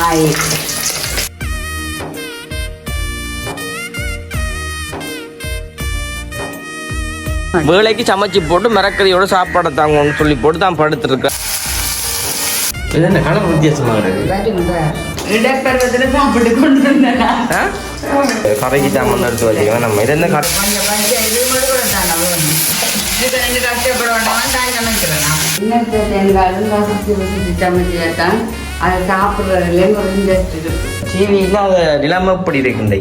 Oil. வேலைக்கு சமைச்சு போட்டு மரக்கறியோட சாப்பாடை தாங்கன்னு சொல்லி போட்டு தான் படுத்துருக்கேன். இது என்ன கலர் வித்தியாசமாக இருக்குது? இடப்பருவத்தில் சாப்பிட்டு கொண்டு வந்தேன். கரைக்கு சாமான் எடுத்து வச்சுக்கோங்க. நம்ம இது என்ன கடை கஷ்டப்பட வேண்டாம். நான் சமைக்கிறேன். இன்னத்தை தேங்காயும் சமைச்சுதான் அதை சாப்பிட்றதுல ஒரு இன்ட்ரெஸ்ட் இருக்கு. டிவி இல்லாத நிலைமை எப்படி இருக்கு?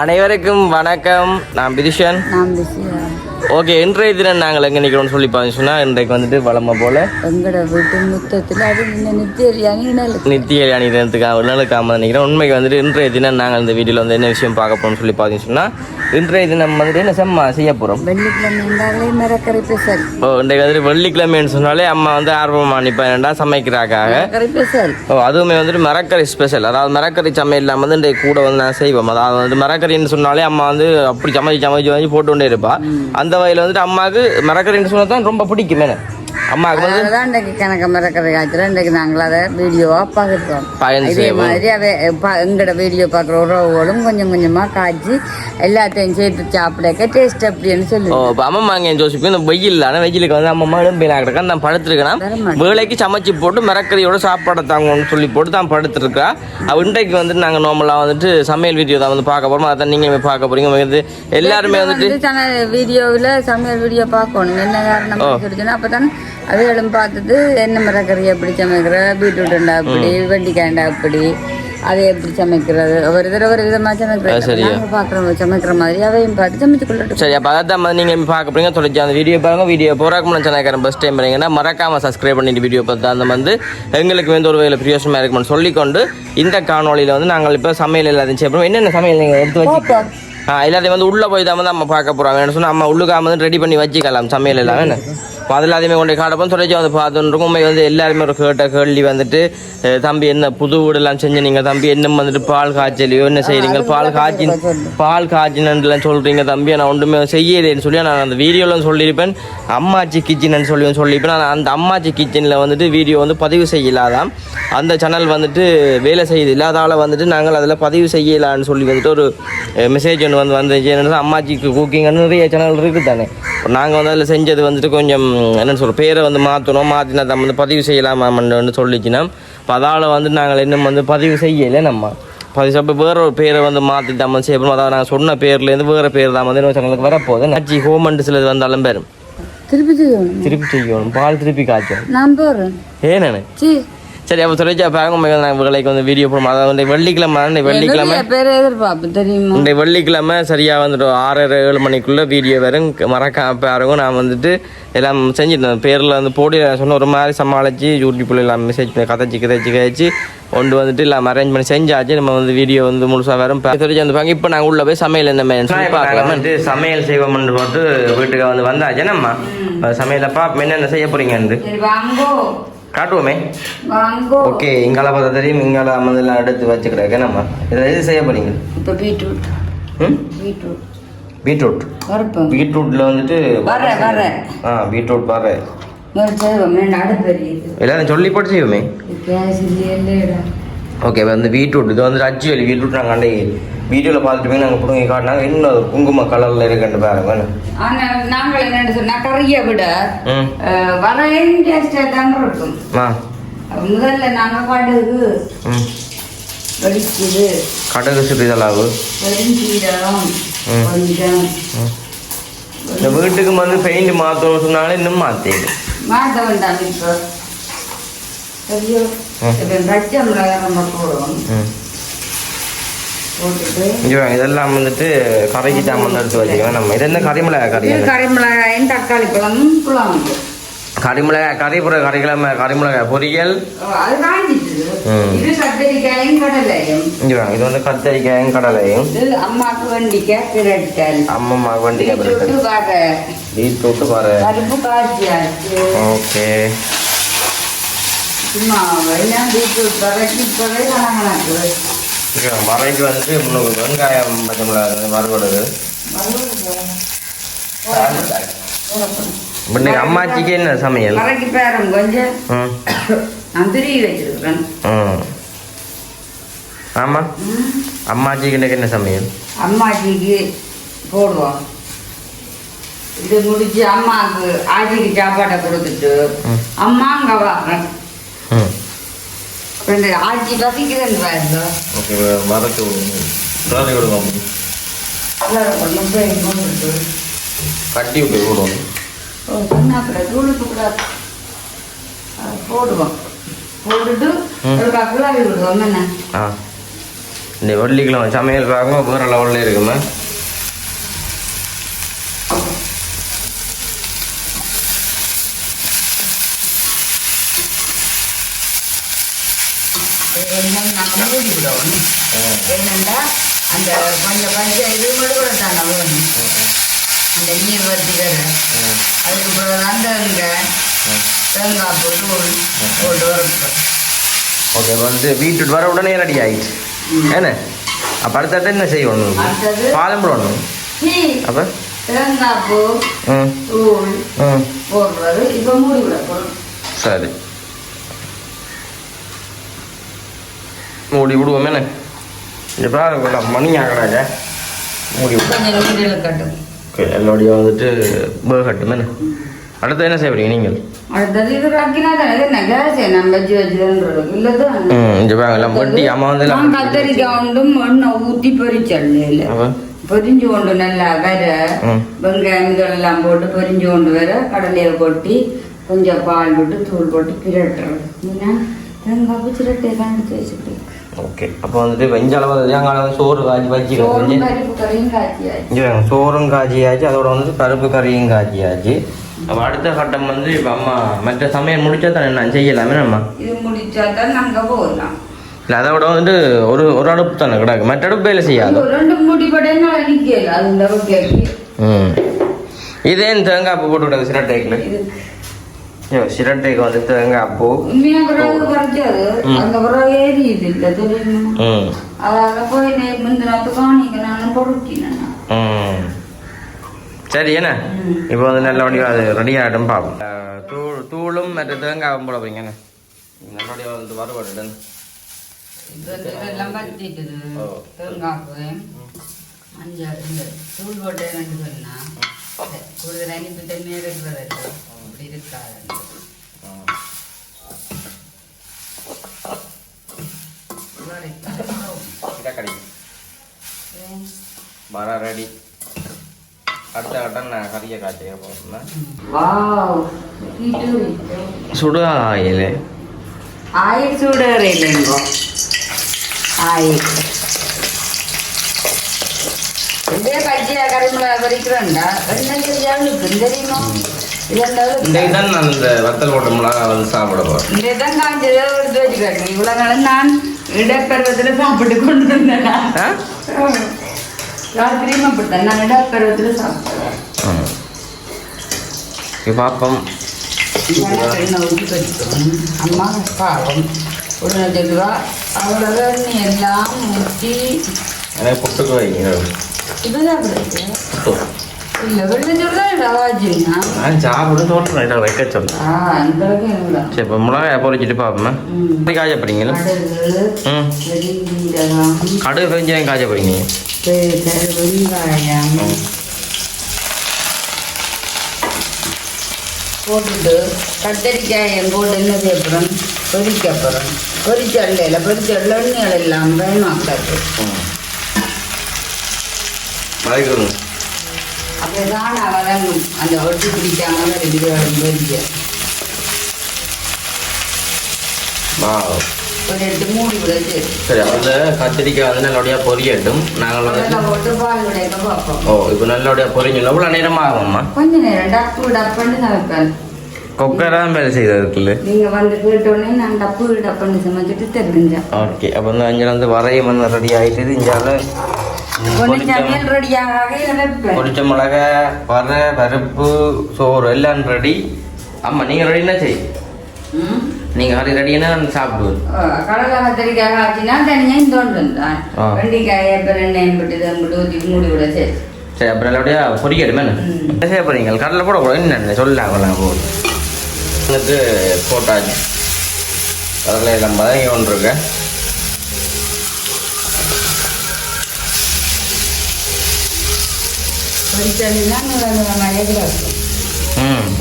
அனைவருக்கும் வணக்கம். நான் பிதிஷன். ஓகே, இன்றைய தினம் நாங்கள் எங்கே நிற்கிறோம்னு சொல்லி பார்த்தீங்கன்னா, இன்றைக்கு வந்துட்டு வளமை போல் எங்களோட வீட்டு முத்தத்தில் அது நித்திய கல்யாணி தினத்துக்காக நாளுக்காக நினைக்கிறோம். உண்மைக்கு வந்துட்டு இன்றைய தினம் நாங்கள் இந்த வீடியோவில் வந்து என்ன விஷயம் பார்க்க போகிறோம்னு சொல்லி பார்த்தீங்கன்னா, இன்றைய தினம் வந்துட்டு என்ன செம்ம செய்ய போகிறோம். வெள்ளிக்கிழமை மரக்கறி ஸ்பெஷல். இன்றைக்கு வந்துட்டு வெள்ளிக்கிழமைன்னு சொன்னாலே அம்மா வந்து ஆர்வமாக நிற்பேன்டா சமைக்கிறாக்காக. அதுவுமே வந்துட்டு மரக்கறி ஸ்பெஷல். அதாவது மரக்கறி சமையல் இல்லாமல் வந்து இன்றைக்கு கூட வந்து நான் செய்வோம். அதாவது வந்து மரக்கறின்னு சொன்னாலே அம்மா வந்து அப்படி சமைச்சு போட்டு கொண்டே இருப்பா. அந்த வகையில் வந்துட்டு அம்மாவுக்கு மரக்கறின்னு சொன்னால் தான் ரொம்ப பிடிக்கும். அம்மாவுக்கு வந்து இன்றைக்கு கணக்கு மரக்கறி காய்ச்சல். இன்றைக்கு நாங்கள் அதை வீடியோவாக பார்க்குறோம். இதே மாதிரி எங்களோட வீடியோ பார்க்குற உறவுகளும் கொஞ்சம் கொஞ்சமாக காய்ச்சி எல்லாத்தையும் சேர்த்து சாப்பிடக்க டேஸ்ட் அப்படின்னு சொல்லி. இப்போ அம்மா அங்கே ஜோசிப்பு இந்த வெயிலுக்கு வந்து அம்மா எழும்பினாக்க நான் படுத்துருக்கேன். வேலைக்கு சமைச்சு போட்டு மரக்கறியோட சாப்பாடை தாங்கன்னு சொல்லி போட்டு தான் படுத்துருக்கா. இன்றைக்கு வந்துட்டு நாங்கள் நார்மலாக வந்துட்டு சமையல் வீடியோ தான் வந்து பார்க்க போகிறோம். அதான் நீங்கள் பார்க்க போகிறீங்க. வந்து எல்லாருமே வந்துட்டு வீடியோவில் சமையல் வீடியோ பார்க்கணும். என்ன காரணம் அப்போ தானே அதுகளும் பார்த்துட்டு என்ன மரக்கறி எப்படி சமைக்கிற, பீட்ரூட்டுண்டா அப்படி, வெண்டிக்காய்ண்டா அப்படி, அதை எப்படி சமைக்கிறது, ஒரு தடவை விதமாக சமைக்கிறது பார்க்குறோம். சமைக்கிற மாதிரி அதையும் பார்த்து சமைச்சு கொள்ளட்டும். சரி, அப்போ அதான் நீங்கள் பார்க்க போறீங்க. தொடர்ச்சி அந்த வீடியோ பாருங்க. வீடியோ போறாக்கு முன்னாடி சேனல் ஃபஸ்ட் டைம் பண்ணீங்கன்னா மறக்காம சப்ஸ்கிரைப் பண்ணிட்டு வீடியோ பார்த்து அந்த வந்து எங்களுக்கு வந்து ஒரு வேலை பிரியோசனமாக இருக்கும்னு சொல்லிக்கொண்டு இந்த காணொலியில் வந்து நாங்கள் இப்போ சமையல் எல்லாத்தையும் செய்யப்போம். என்னென்ன சமையல் நீங்கள் எடுத்து வச்சு எல்லாத்தையும் வந்து உள்ளே போய் தான் வந்து நம்ம பார்க்க போகிறோம். என்ன சொன்னால் நம்ம உள்ளுக்காம வந்து ரெடி பண்ணி வச்சுக்கலாம் சமையல் எல்லாம். என்ன இப்போ அதில் எல்லாத்தையுமே கொண்டு காட்டப்போம். தொடர்ச்சி வந்து பார்த்துருக்கோம். உண்மை வந்து எல்லாருமே ஒரு கேள்வி வந்துட்டு, தம்பி என்ன புது வீடெல்லாம் செஞ்சு நீங்கள் தம்பி என்ன வந்துட்டு பால் காய்ச்சலையோ என்ன செய்கிறீங்க, பால் காய்ச்சினன்லாம் சொல்கிறீங்க தம்பி, நான் ஒன்றுமே செய்யலேன்னு சொல்லி நான் அந்த வீடியோவில் சொல்லியிருப்பேன். அம்மாச்சி கிச்சன் சொல்லியிருப்பேன். நான் அந்த அம்மாச்சி கிச்சனில் வந்துட்டு வீடியோ வந்து பதிவு செய்யலாதான். அந்த சேனல் வந்துட்டு வேலை செய்யுது இல்லாதால வந்துட்டு நாங்கள் அதில் பதிவு செய்யலான்னு சொல்லி வந்துட்டு ஒரு மெசேஜ் ஒன்று வந்து அம்மாச்சிக்கு குக்கிங்னு நிறைய சேனல் இருக்குது தானே. நாங்கள் வந்து அதில் செஞ்சது வந்துட்டு கொஞ்சம் என்னென்னு சொல்கிறோம், பேரை வந்து மாற்றணும், மாற்றினா தான் வந்து பதிவு செய்யலாமான்னு சொல்லிச்சுன்னா. இப்போ அதால் வந்து நாங்கள் இன்னும் வந்து பதிவு செய்யலை. நம்ம பதிவு வேறு ஒரு பேரை வந்து மாற்றி தான் செய்யணும். அதாவது நாங்கள் சொன்ன பேர்லேருந்து வேறு பேர் தான் வந்து சேனலுக்கு வரப்போகுது. நச்சி ஹோமண்ட் சிலது வந்தாலும் பேரும் திருப்பி செய்யணும். பால் திருப்பி காய்ச்சணும். ஏன்னு சரி, அப்போ சொல்லிச்சா பாருங்க. விலைக்கு வந்து வீடியோ போடுவோம். அதாவது வந்து வெள்ளிக்கிழமை சரியாக வந்துட்டு 6-7 மணிக்குள்ளே வீடியோ வரும். மறக்காம பாருங்க. நான் வந்துட்டு எல்லாம் செஞ்சுட்டேன். பேரில் வந்து போடி சொன்ன ஒரு மாதிரி சமாளித்து யூடியூப்பில் எல்லாம் மெசேஜ் கதைச்சி கொண்டு வந்துட்டு எல்லாம் அரேஞ்ச் பண்ணி செஞ்சாச்சு. நம்ம வந்து வீடியோ வந்து முழுசாக வரும் சொல்லி வந்துப்பாங்க. இப்போ நாங்கள் உள்ளே போய் சமையல் என்ன பார்க்கலாம். வந்து சமையல் செய்வோம்னு போட்டு வீட்டுக்கு வந்து வந்தாச்சு. நம்ம சமையலை பார்ப்போம் என்னென்ன செய்ய போகிறீங்கன்னு காட்டுவோமே. ஓகே, இங்கால பார்த்தா தெரியும். இங்கால அம்மதெல்லாம் எடுத்து வச்சுக்கிறேன். நம்ம இதில் எது செய்ய போறீங்க? இப்போ பீட்ரூட்ல வந்துட்டு பீட்ரூட் பாரு எல்லாரும் சொல்லி போட்டு செய்வோமே. ஓகே, வந்து பீட்ரூட் இது வந்து அச்சுவலி பீட்ரூட் நாங்கள் அண்டை வீடியோவில் பார்த்துட்டு போய் நாங்கள் பிடுங்கி காட்டினாங்க. இன்னும் குங்கும கலரில் இருக்குன்னு பாருங்க. நாங்கள் என்ன சொன்னால் கறியை விட வரையும் டேஸ்டாக தான் இருக்கும். முதல்ல நாங்கள் கடுகு சிறிதளவு பெருஞ்சீரகம் கொஞ்சம். இந்த வீட்டுக்கு வந்து பெயிண்ட் மாற்றணும்னு சொன்னாலும் இன்னும் மாற்ற வேண்டாம். இப்போ பச்சை மிளகாய் நம்ம போடுவோம். இதெல்லாம் வந்துட்டு கரைக்கு சாமான் எடுத்து வச்சுக்கலாம். நம்ம இது என்ன கறிமிளகாயும் தக்காளி பழமும் குழம்பு. கறிமிளகாய் கறிமிளகாய் பொரியல். இது கத்தரிக்காயும் கடலையும். இது வந்து கத்தரிக்காயும் கடலையும். அம்மாவுக்கு வெண்டிக்காய் பிரட்டல். அம்மாவுக்கு வெண்டிக்காய் பிரட்டல். பீட்ரூட் பாரு பருப்பு காய்ச்சியாச்சு. ஓகே, சும்மா எல்லாம் பீட்ரூட் வரைக்கு கணக்கு வரைக்கு வந்துட்டு 300 வெங்காயம் பச்சை மிளகாய் வறுபடுது. இன்னைக்கு அம்மாச்சிக்கு என்ன சமையல்? மறைக்கு பேரம் கொஞ்சம் நான் திருவி வச்சிருக்கிறேன். ஆமா, அம்மாச்சிக்கு இன்னைக்கு என்ன சமையல்? அம்மாச்சிக்கு போடுவோம். இது முடிச்சு அம்மாவுக்கு ஆச்சிக்கு சாப்பாட்டை கொடுத்துட்டு அம்மா அங்க வாங்க ஆச்சி பசிக்குதுன்னு பாருங்க. கட்டி விட்டு போடுவோம். போடுவோம் போட்டுட்டு ஒரு கக்குலாவி விடுவோம். என்ன இந்த வெள்ளிக்கிழமை சமையல் பார்க்க வேற லெவலில் இருக்குமா? நாங்கள் மூடி விடுவோம். என்னென்னா அந்த கொஞ்சம் பஞ்சம் இது மட்டும் கூட தானே வேணும். அந்த நீர் வத்தி வேறு அதுக்கு பிறகு அந்த தேங்காய் போட்டு போட்டு வரப்போ. ஓகே, வந்து வீட்டுக்கு வர உடனே ரெடி ஆகிடுச்சு. என்ன அப்போ அடுத்தது என்ன செய்யணும்? பாலம் போடணும். அப்போ தேங்காய் பூ தூள் போடுறது. இப்போ மூடி விட போகிறோம். சரி, மூடி விடுவோம். என்ன இந்த பாருங்க மணி ஆகடாங்க. மூடி விடுவோம். கட்டும். ஓகே, எல்லோடைய வந்துட்டு கட்டும். என்ன அடுத்து என்ன செய்வீங்க நீங்கள்? அடுத்தது இது ராக்கினா தானே என்ன கேஸ் நம்ம வச்சு வச்சுருன்றது இல்லை தான். இங்கே பாருங்க எல்லாம் வட்டி அம்மா வந்து கத்தரிக்காய் ஒன்றும் எண்ணெய் ஊற்றி பொரிச்சல்ல பொரிஞ்சு கொண்டு நல்லா வர வெங்காயம் இதெல்லாம் போட்டு பொரிஞ்சு கொண்டு வர கடலையை கொட்டி கொஞ்சம் பால் விட்டு தூள் போட்டு பிரட்டுறது. தேங்காய் பூ சிரட்டை தான் எடுத்து வச்சுக்கிட்டு. ஓகே, அப்போ வந்துட்டு வெஞ்ச அளவு தேங்காய் சோறு காய்ச்சி வச்சுக்கிறேன். சோறும் காய்ச்சியாச்சு, அதோட வந்து பருப்பு கறியும் காய்ச்சியாச்சு. அப்போ அடுத்த கட்டம் வந்து இப்போ அம்மா மற்ற சமையல் முடிச்சா தானே நான் செய்யலாமே. நம்ம இது முடிச்சா தான் நாங்கள் போகலாம். இல்லை, அதோட வந்து ஒரு ஒரு அடுப்பு தானே கிடக்கு, மற்ற அடுப்பு வேலை செய்யாது. ரெண்டு மூடி படையா நிற்கல அது. இதேன் தேங்காய் பூ போட்டு விடாது சிரட்டைக்குள்ள. சிரட்டைக்கு வந்து தேங்காய் பூ அந்த பிறகு ஏறியுது இல்லை தெரியுமா? அதாக போய் முந்தினத்து காணிக்க நான் பொருட்டினேன். சரி, என்ன இப்போ வந்து நல்லபடியாக அது ரெடி ஆகிடும் பார்ப்போம். தூளும் மற்ற தேங்காயும் போட போறீங்க. நல்லபடியாக வந்து வறுபடு இதெல்லாம் பற்றிட்டுது. தேங்காய் மஞ்சள் இந்த தூள் போட்டு ரெண்டு சொன்னா கூடுதல் அனுப்பி தண்ணியாக இருக்கிறது அப்படி இருக்காது. மர ரெடி. அடுத்த கட்டம் நான் கறியை காய்ச்ச போகிறேன். சுடு ஆயில் ஆயில் சுடு இல்லைங்கோ. ஆயில் இதே கட்சியா கறிமிளகா பறிக்கிறேன்டா எண்ணெய் தெரியுமா? இதான் நான் இந்த வத்தல் போட்ட மிளகா வந்து சாப்பிட போகிறேன். இதான் காஞ்சதை எடுத்து வச்சுக்கிறேன். இவ்வளோ நாளும் நான் இடப்பருவத்தில் சாப்பிட்டு கொண்டு வந்தேன். ராத்திரியும் அப்படித்தான் நான் இடப்பருவத்தில் சாப்பிட்டேன். பாப்பம் எண்ணெய் ஊற்றி வச்சுக்கணும். அம்மா பாவம் உடனே ரூபா அவ்வளோ எண்ணெய் எல்லாம் ஊற்றி புட்டுக்கு வைங்க. இதுதான் கிடைக்கும் இல்லை வெள்ளச்சோறு ரவாஜின்னா நான் சாப்பிட சொல்கிறேன் வைக்க சொல்கிறேன். அந்த அளவுக்கு என்ன சரி, இப்போ மிளகாய் பொறிச்சிட்டு பார்ப்போம்மா. காய்ச்ச போறீங்களா? கடுகு பெருஞ்சாயம் காய்ச்ச போறீங்க. வெங்காயம் போட்டுட்டு கத்தரிக்காயம் போட்டு என்ன செய்ய போகிறோம்? பொரிக்க போகிறோம். பொரிச்சல்ல பொரிச்சல்ல எண்ணெய் எல்லாம் வேணும். வதக்கணும். அப்படிதான் நான் வதங்கணும். அந்த ஒட்டி பிடிக்காம ரெண்டு பொரிக்க ஒரு 8 மூடி விடுச்சு. சரி, அந்த கத்திரிக்காய் வந்து நல்லபடியாக பொரியட்டும். நாங்கள் வந்து போட்டு பால் விடைக்க பார்ப்போம். இப்போ நல்லபடியாக பொரிஞ்சோம். எவ்வளோ நேரம் ஆகும்மா? கொஞ்ச நேரம் டப்புன்னு சமைப்பேன். கொக்கராக வேலை செய்ததுக்குள்ள நீங்கள் வந்து கேட்டோடனே நான் டப்புன்னு சமைச்சிட்டு தெரிஞ்சேன். ஓகே, அப்போ வந்து அஞ்சு வந்து வரையும் வந்து ரெடி ஆகிட்டு இஞ்சால பொரிச்ச மிளகா வர பருப்பு சோறு எல்லாம் ரெடி. அம்மா நீங்கள் ரெடினா செய். நீங்கள் அது ரெடினா சாப்பிடுவோம். கடலை கத்திரிக்காய் காய்ச்சினா தனியாக இந்த ஒன்று தான். வெண்டிக்காயை இப்போ எண்ணெய் போட்டு ஊற்றி மூடி விட சரி. சரி அப்புறம் நல்லபடியா பொரிக்கட்டுமே என்ன செய்ய போறீங்க கடலை போட கூட என்ன சொல்லாங்க போகுது எனக்கு போட்டாச்சு கடலை எல்லாம் பதங்கி கொண்டு இருக்கு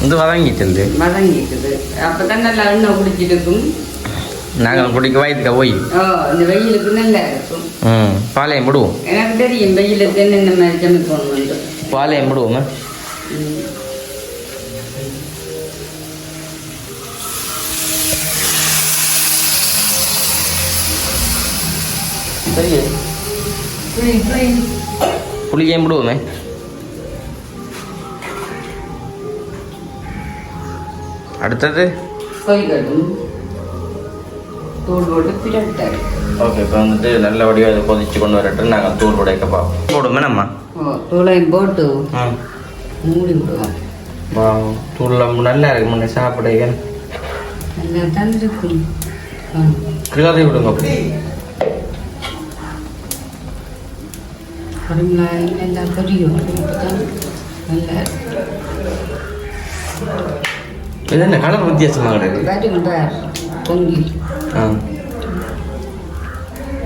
இது வதங்கிட்டு வதங்கிட்டுது அப்பதான் நல்லா எண்ணெய் குடிச்சிட்டு இருக்கும் நாங்கள் குடிக்க வயிற்றுக்க போய் இந்த வெயிலுக்கு நல்லா இருக்கும் பாளையம் விடுவோம் எனக்கு தெரியும் வெயிலுக்கு என்னென்ன மாதிரி சமைக்கணும் பாளையம் விடுவோமா சரி புளியம் விடுவோமே அடுத்தது தூள் போட்டு பிறட்டாரு ஓகே இப்போ வந்துட்டு நல்லபடியாக அதை கொதிச்சு கொண்டு வரட்டு நாங்கள் தூள் உடைக்க பார்ப்போம் போடுவோமே நம்ம தூளையும் போட்டு மூடி விடுவோம் தூள் நல்லா இருக்கு முன்னே சாப்பிட நல்லா தான் இருக்கும் கிளறி விடுங்க அப்படி கருமிளாயும் நல்லா பொரியும் நல்லா இது என்ன கலர் வித்தியாசமாக இருக்கு பொங்கி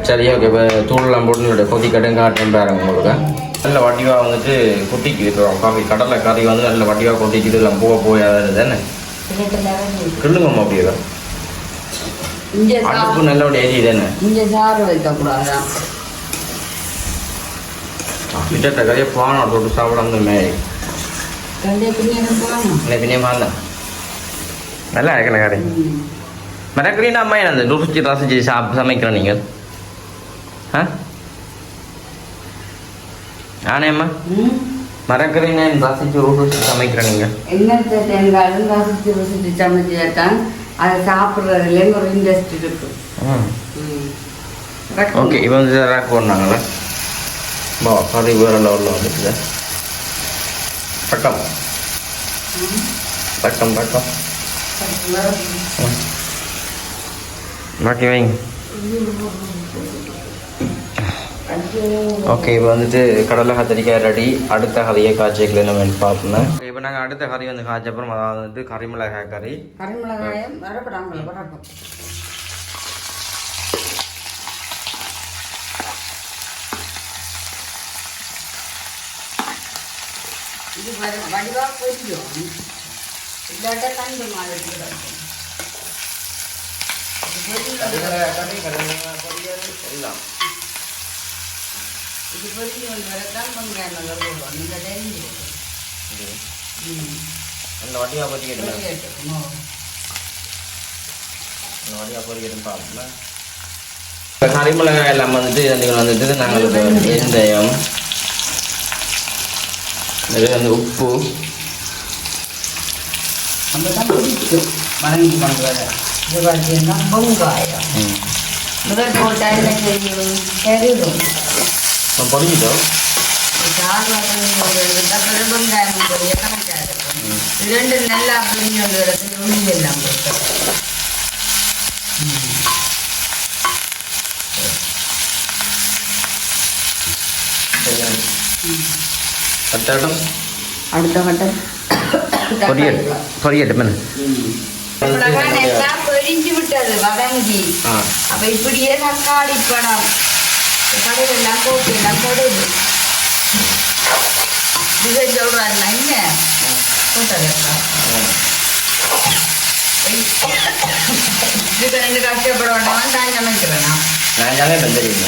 சரி ஓகே இப்போ தூளெல்லாம் போட்டு கொதி கட்டும் காட்டும் பாருங்க உங்களுக்கு நல்ல வடிவாக வந்துட்டு கொட்டிக்கு இருக்கிறோம் காஃபி கடலை கறி வந்து நல்ல வடிவாக கொட்டிக்கிட்டு எல்லாம் போயாதான் தானே கிள்ளுங்கம்மா அப்படியே அடுப்பு நல்லபடியா எரி தானே இங்கே சாறு வைக்கக்கூடாதான் மிட்டத்தை கறியை பானை தொட்டு சாப்பிடாம மேலே பின்னே பாந்தேன் நல்லா இருக்கல கறி மரக்கறின்னா அம்மா என்ன ருசிச்சு ரசிச்சு சமைக்கிறோம் நீங்கள் ஆனேம்மா மரக்கறின்னா ரசிச்சு ருசிச்சு சமைக்கிறோம் நீங்கள் என்னத்தை தேங்காயும் ரசிச்சு ருசிச்சு சமைச்சாதான் அதை சாப்பிட்றதுல ஒரு இன்ட்ரெஸ்ட் இருக்கும் ஓகே இப்போ வந்து ராக் போடுறாங்களே பா கறி வேறு லெவலில் வந்துட்டு பட்டம் பட்டம் பட்டம் பாக்கி வைங்க ஓகே இப்போ வந்துட்டு கடலை கத்திரிக்காய் ரெடி அடுத்த கறியை காய்ச்சிக்கல நம்ம பார்ப்போம் இப்போ நாங்கள் அடுத்த கறி வந்து காய்ச்சப்புறம் அதாவது வந்து கறிமிளகாய் கறி கறிமிளகாயம் வரப்படாமல் வரப்போம் இது வடிவாக பொரியும் இல்லாட்ட கண்டு மாதிரி இது பொரியும் வரத்தான் வெங்காயம் வருவோம் இந்த டைம் அந்த வட்டியாக பொரிக்கட்டும் அந்த வட்டியாக பொரிக்கட்டும் பார்ப்போம் இப்போ கறிமிளகாய் எல்லாம் வந்துட்டு நாங்கள் வெந்தயம் இது வந்து உப்பு நம்ம தான் பிடிக்கும் வணங்கி கொண்டு வர இது பார்த்தீங்கன்னா வெங்காயம் முதல் போட்டால் என்ன செய்யும் கருதும் பொரிஞ்சிட்டோம் அப்புறம் வெங்காயம் பொரிய கணக்காக இரண்டு நல்லா பிரிஞ்சு கொண்டு வரது உணி எல்லாம் போட்டோம் அடுத்த கட்டம் பொரியட்டும் எல்லாம் பொரிஞ்சு விட்டது வதங்கி அப்ப இப்படியே தக்காளி பழம் கடையில் எல்லாம் போட்டு எல்லாம் போடுது இது சொல்றாங்க என்ன போட்டதா இதுக்கு ரெண்டு கஷ்டப்பட வேண்டாம் தான் சமைக்கிறேன் நான் தெரியுங்க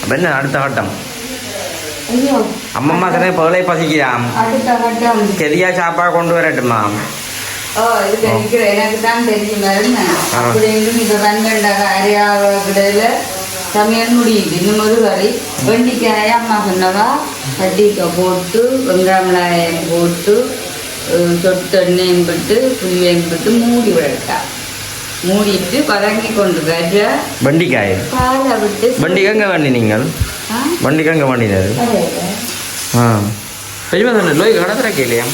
அப்ப என்ன அடுத்த கட்டம் அம்மம்மா தானே பொருளை பசிக்கிறாம் சரியா சாப்பாடு கொண்டு வரட்டுமா எனக்கு தான் தெரியும் அப்படின்னு இப்ப வெங்கண்ட அரையாவடையில சமையல் முடியுது இன்னும் ஒரு கறி வெண்டிக்காய அம்மா சொன்னவா கட்டிக்காய் போட்டு வெங்காயம் போட்டு சொட்டு எண்ணெயும் போட்டு புளியையும் போட்டு மூடி விடட்டா மூடிட்டு வதங்கி கொண்டு வர வெண்டிக்காய் பாலை விட்டு வண்டிக்கங்க வண்டி நீங்கள் வண்டிக்கங்க வண்டினது பெரியமா சொன்ன லோய் கடத்துற கேள்வியா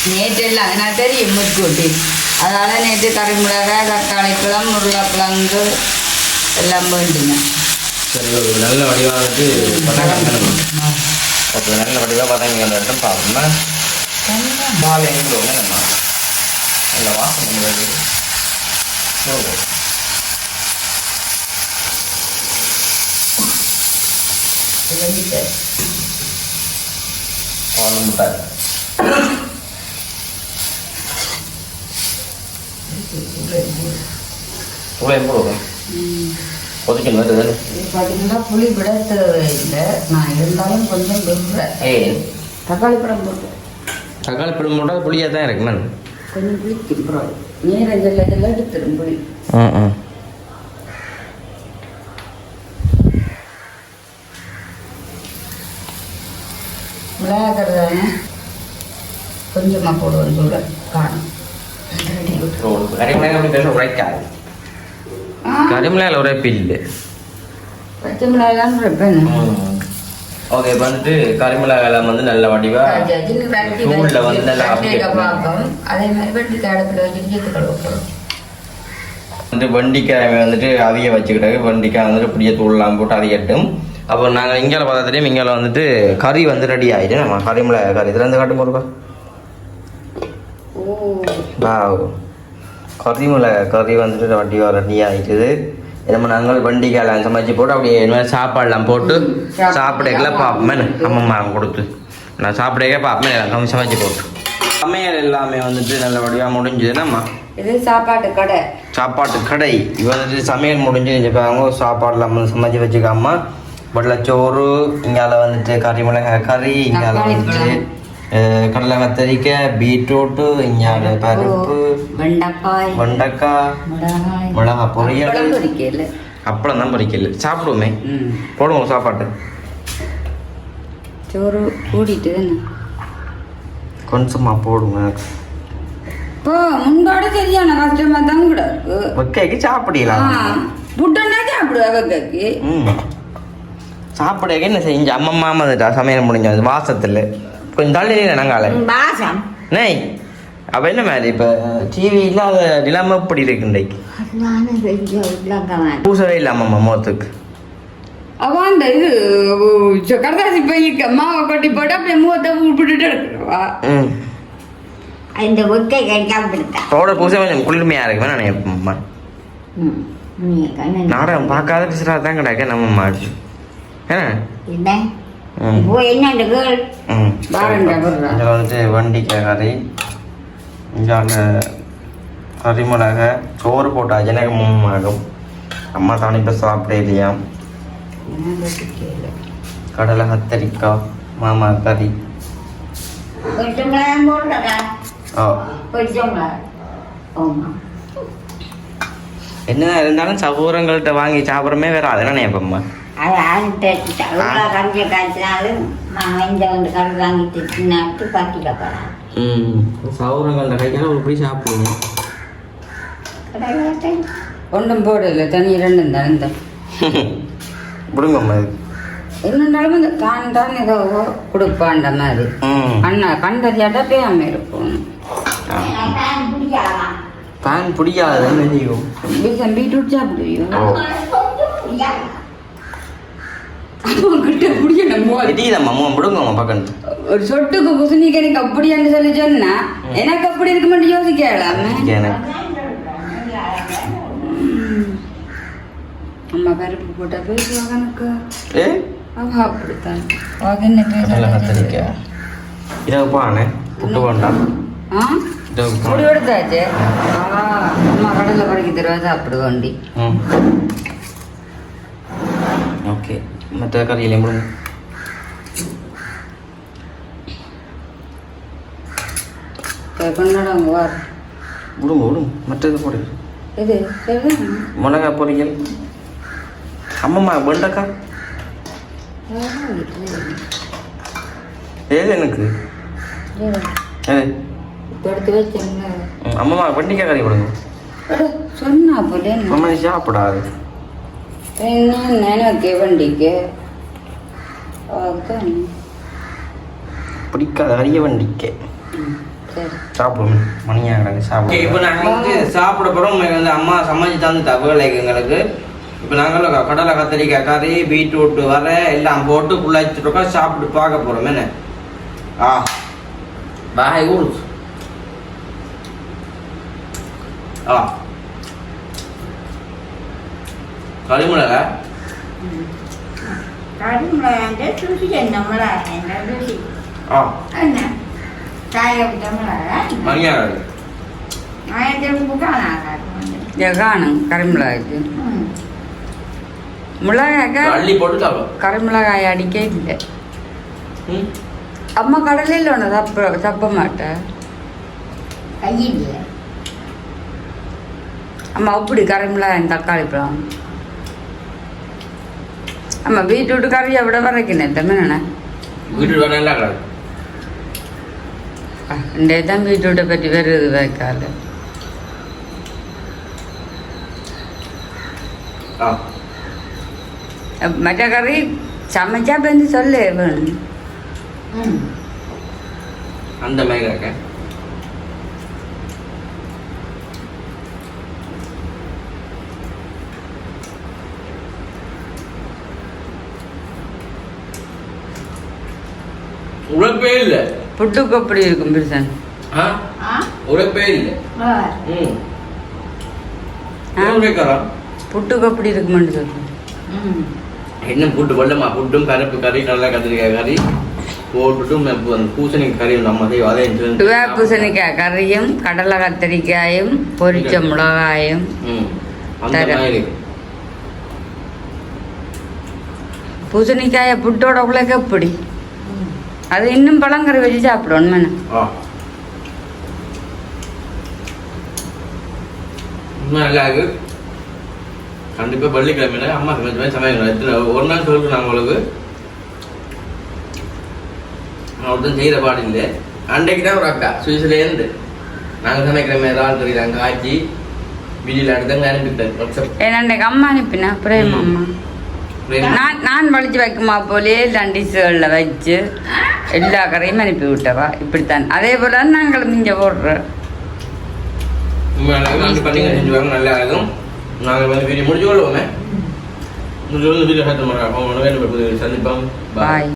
நேற்று எல்லாம் எனக்கு தெரியும் முட்கூட்டி அதனால நேற்று கறிமிளகாய் தக்காளி பழம் உருளைக்கிழங்கு எல்லாம் வேண்டினேன் சரி ஒரு நல்ல வடிவாக வந்து பட்டாங்க ஓகே நல்ல வடிவாக பட்டாங்க பார்க்கணும்னா பாலை எங்கிடுவோங்க நம்ம நல்ல வாசனை வருது பால் முட்டை துளை போடுவோம் கொதிக்கணும் வருது பார்த்தீங்கன்னா புளி விட தேவையில்லை நான் இருந்தாலும் கொஞ்சம் விடுறேன் தக்காளி பழம் போட்டு தக்காளி பழம் போட்டால் புளியாக தான் இருக்கு நான் கொஞ்சம் புளிக்கும் அப்புறம் நீரை ஜெல்லாம் எடுத்துடும் புளி மிளகாய் கொஞ்சமாக போடுவோம் சொல்ல காணும் கரிமிளகாயில் ஒரே பில்லு பச்சை மிளகாய்லாம் ஓகே இப்போ வந்துட்டு கரிமிளகாய் வந்து நல்ல வடிவாக தூளில் வந்து நல்லா அதே மாதிரி வெண்டிக்காய் அடுப்பில் வச்சுட்டு சேர்த்துக்கணும் வந்துட்டு வெண்டிக்காய் வந்துட்டு அவிய வச்சுக்கிட்டாங்க வெண்டிக்காய் வந்துட்டு பிடிச்ச தூள்லாம் போட்டு அவியட்டும் அப்போ நாங்கள் இங்கே பார்த்துட்டு இங்கே வந்துட்டு கறி வந்து ரெடி ஆகிட்டு நம்ம கரிமிளகாய் கறி இதில் இருந்து காட்டும் போடுப்பா கரிமிளகாய் கறி வந்துட்டு வடிவாக ரெடி ஆகிட்டுது நம்ம நாங்கள் வெண்டிக்காயெல்லாம் சமைச்சு போட்டு அப்படியே இந்த மாதிரி சாப்பாடெல்லாம் போட்டு சாப்பிடக்கெல்லாம் பார்ப்போமே அம்மம்மா கொடுத்து நான் சாப்பிடக்கே பார்ப்பேன் எல்லாம் சமைச்சு போட்டு சமையல் எல்லாமே வந்துட்டு நல்ல வடிவாக முடிஞ்சுதுன்னாம்மா இது சாப்பாட்டு கடை இது வந்துட்டு சமையல் முடிஞ்சு சாப்பாடெல்லாம் வந்து சமைச்சு வச்சுக்காம வெள்ளச்சோறு இங்கால வந்துட்டு கரிமிளகாய் கறி இங்கால வந்துட்டு கடலை கத்தரிக்காய் பீட்ரூட்டு இங்கால பருப்பு வெண்டைக்காய் மிளகா பொரியல் அப்பளம் தான் பொரிக்கல சாப்பிடுவோமே போடுவோம் சாப்பாட்டு சோறு கூடிட்டு கொஞ்சமா போடுங்க முன்பாடு சரியான கஷ்டமா தான் கூட வெக்கைக்கு சாப்பிடலாம் புட்டன்னா சாப்பிடுவா வெக்கைக்கு சாப்பிட என்ன செஞ்சு அம்மம்மா வந்துட்டா சமையல் முடிஞ்சது வாசத்துல கொஞ்சம் தள்ளி நாங்கால நெய் அப்ப என்ன மாதிரி இப்ப டிவி இல்லாத நிலைமை எப்படி இருக்கு இன்றைக்கு பூசவே இல்லாமம்மா முகத்துக்கு அவன் அந்த இது கடதாசி பையக்கு மாவை கொட்டி போட்டு அப்படியே முகத்தை விட்டுட்டு எடுக்கிறவா இந்த ஒக்கை தோட பூசை கொஞ்சம் குளிர்மையா இருக்கு நான் எப்பமா நாடகம் பார்க்காத பிசுறா தான் கிடக்க நம்ம மாடு வந்துட்டு வண்டிக்காய் கறி இங்கே கறிமிளகாய் சோறு போட்டாச்சு எனக்கு மூமாகும் அம்மா தானே இப்போ சாப்பிட இல்லையா கடலை கத்தரிக்காய் மாமா கறி என்ன இருந்தாலும் சகோதரங்கள்ட்ட வாங்கி சாப்பிட்றமே வேற அதெல்லாம் நினைப்பம்மா சௌரங்கள்ட்ட கைக்கால ஒரு போய் சாப்பிடுவோம் ஒன்றும் போடல தனி ரெண்டும் தான் இந்த விடுங்கம்மா என்னன்னாலும் இந்த தான் தான் ஏதோ கொடுப்பான்ற மாதிரி அண்ணா கண்டறியாட்டா பேயாம இருக்கும் பேன் பிடிக்காதுன்னு நினைக்கும் பீட்ரூட் சாப்பிடுவியோ கிட்ட பிடிக்கணும் விடுங்கம்மா பக்கம் ஒரு சொட்டுக்கு குசுனிக்கு எனக்கு அப்படியான்னு சொல்லி சொன்னா எனக்கு அப்படி இருக்க மட்டும் யோசிக்கலாமே அம்மா பருப்பு போட்டா பேசுவாங்க எனக்கு அவ அப்படித்தான் என்ன பேச இரவு பானே புட்டு வேண்டாம் புடி எடுத்தாச்சு அம்மா கடலை பறிக்க தருவா சாப்பிடு வண்டி ஓகே மற்ற கறியிலே முடிங்க கொண்டாடுவாங்க வார் விடுங்க விடுங்க மற்றது போடு இது மிளகா பொரியல் அம்மம்மா வெண்டைக்காய் ஏது எனக்கு எடுத்து வச்சேங்க அம்மம்மா வெண்டைக்காய் கறி கொடுங்க சொன்னா போல அம்மா சாப்பிடாது என்ன எனக்கு வண்டிக்கு பிடிக்காத அரிய வண்டிக்கு சாப்பிடுவோம் மணியாக கிடக்கு சாப்பிடுவோம் இப்போ நாங்கள் வந்து சாப்பிட போகிறோம் வந்து அம்மா சமைச்சு தந்து தகவல் எங்களுக்கு இப்போ நாங்கள் கடலை கத்திரிக்காய் கறி பீட்ரூட் வர எல்லாம் போட்டு புள்ளாச்சிட்டு சாப்பிட்டு பார்க்க போகிறோம் என்ன பாய் ஊர் கரிமிளகா காணும் கரிமிளகாய்க்கு மிளகாய்க்க அள்ளி போட்டு கரிமிளகாய் அடிக்க இல்லை அம்மா கடலையில் ஒன்று தப்ப மாட்டேன் அம்மா அப்படி கரிமிளகாய் தக்காளி பழம் அம்மா பீட்ரூட் கறியை விட வரைக்கணும் தமிழ்ண்ணே பீட்ரூட் வர எல்லாம் கிடையாது இன்றைய தான் பீட்ரூட்டை பற்றி வருது வைக்கால மற்ற கறி சமைச்சா வந்து சொல்லு வேணும் அந்த மாதிரி உழைப்பே இல்லை புட்டுக்கு அப்படி இருக்கும் பிரிசன் உழைப்பே இல்லை புட்டுக்கு அப்படி இருக்குமென்னு சொல்றேன் என்ன புட்டு வெள்ளமா புட்டும் பருப்பு கறி கடலை கத்திரிக்காய் கறி போட்டுட்டும் பூசணிக்காய் கறி நம்ம அதே பூசணிக்காய் கறியும் கடலை கத்திரிக்காயும் பொரிச்ச மிளகாயும் பூசணிக்காய புட்டோட உலக எப்படி அது இன்னும் பழங்கறி வச்சு சாப்பிடுவோம் நல்லா இருக்கு கண்டிப்பாக வெள்ளிக்கிழமையில அம்மா சமைச்சு சமைக்கணும் ஒரு நாள் சொல்லிட்டு நான் உங்களுக்கு நான் ஒருத்தன் செய்கிற பாடு இல்லை அன்றைக்கு தான் ஒரு அக்கா சுவிஸ்லேருந்து நாங்கள் சமைக்கிற மாதிரி ஆள் தெரியுறாங்க ஆச்சி வீடியோவில் எடுத்தாங்க அனுப்பிட்டேன் வாட்ஸ்அப் அன்றைக்கு அம்மா அனுப்பினா பிரேம் அம்மா நான் வலிச்சு வைக்குமா போலே டிஷ்களில் வச்சு எல்லா கரையும் அனுப்பி விட்டவா இப்படித்தான் அதே போல நாங்கள் மிஞ்ச போடுறோம் செஞ்சுவாங்க நல்லா இருக்கும் நாங்கள் வந்து வீடியோ முடிச்சு கொள்வோமே வீடியோ சந்திப்போம். பாய்.